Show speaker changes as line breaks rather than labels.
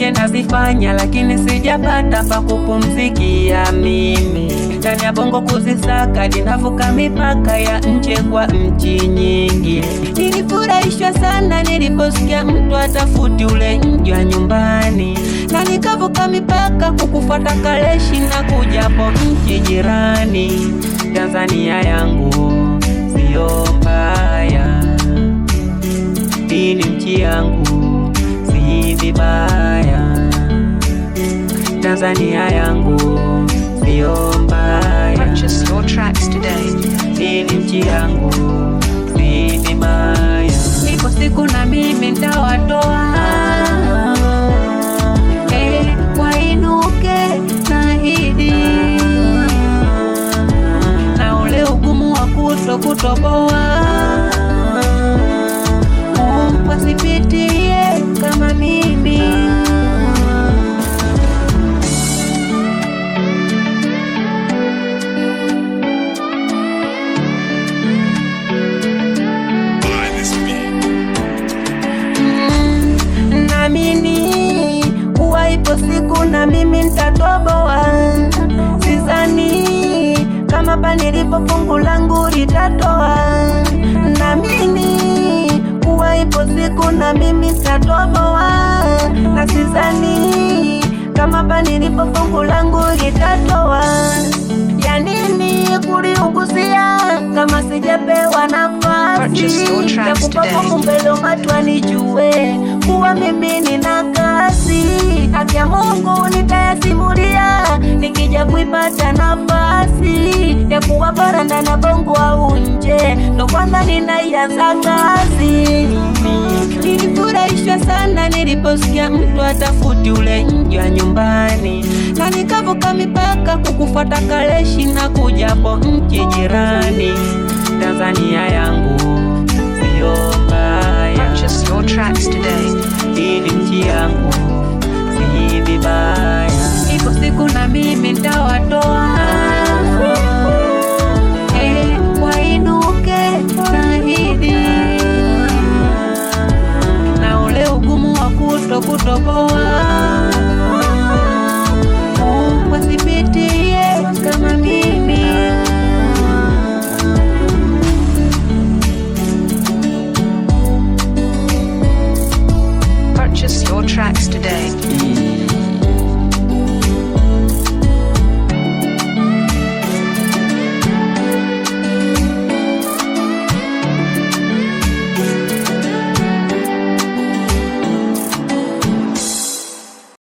zote nazifanya, lakini sijapata pa kupumzikia mimi. Ndani ya bongo kuzisaka, ninavuka mipaka ya nje kwa nchi nyingi. Nilifurahishwa sana niliposikia mtu atafuti ule nje wa nyumbani, na nikavuka mipaka kukufuata kaleshi na kujapo nchi jirani. Tanzania yangu sio mbaya, hii ni nchi yangu, si vibaya. Tanzania yangu sio mbaya,
purchase your tracks today.
hii ni nchi yangu, si vibaya. Ipo siku na mimi nitawatoa, wainuke naahidi, na ule ugumu wa kutoboa wasipitie kama mimi. Naamini kuwa ipo siku na mimi nitatoboa, sidhani kama pa nilipo fungu langu litatoa. Naamini kuwa ipo siku na mimi nitatoboa, na sidhani kama pa nilipo fungu langu litatoa. Ya nini kuliuguzia kama sijapewa nafasi ya kupapa mbele watu wanijue kuwa mimi nina kazi. Haki ya Mungu nitayasimulia nikija kuipata nafasi ya kuwa bora ndani ya bongo au nje, ndo kwanza ninaianza kazi. Nilifurahishwa sana niliposikia mtu atafuti ule nje wa nyumbani, na nikavuka mipaka kukufuata kaleshi na kujapo nchi jirani. Tanzania yangu sio mbaya,
purchase your tracks today.
hii ni nchi yangu, si vibaya. Ipo siku na mimi nitawatoa, wainuke naahidi, na ule ugumu wa kutoboa wasipitie kama mimi.
Purchase your tracks today.